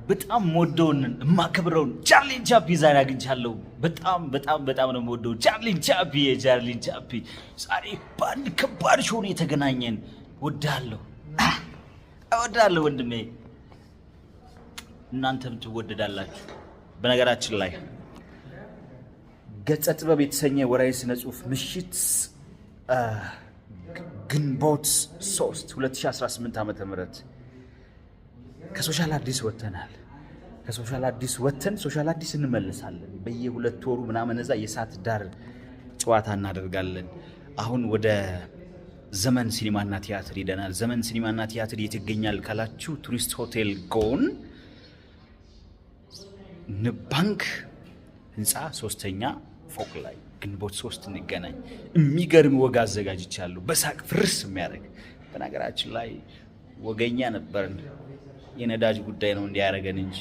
በጣም ሞደውን ማከብረውን ቻርሊን ቻፕ ዛሬ አግኝቻለሁ። በጣም ነው ሞደው ቻርሊን ቻፕ ዛሬ ባንድ ከባድ ሾው ነው የተገናኘን። እወዳለሁ ወንድሜ፣ እናንተም ትወደዳላችሁ። በነገራችን ላይ ገጸ ጥበብ የተሰኘ ወራዊ ስነ ጽሁፍ ምሽት ግንቦት 3 2018 ዓ.ም ከሶሻል አዲስ ወጥተናል። ከሶሻል አዲስ ወጥተን ሶሻል አዲስ እንመለሳለን። በየ2 ወሩ ምናምን እዛ የሰዓት ዳር ጨዋታ እናደርጋለን። አሁን ወደ ዘመን ሲኒማና ቲያትር ሄደናል። ዘመን ሲኒማና ቲያትር የት ይገኛል ካላችሁ ቱሪስት ሆቴል ጎን ንብ ባንክ ህንፃ 3ኛ ፎቅ ላይ ግንቦት 3 እንገናኝ። የሚገርም ወግ አዘጋጅቻለሁ፣ በሳቅ ፍርስ የሚያደርግ። በነገራችን ላይ ወገኛ ነበርን። የነዳጅ ጉዳይ ነው እንዲያረገን እንጂ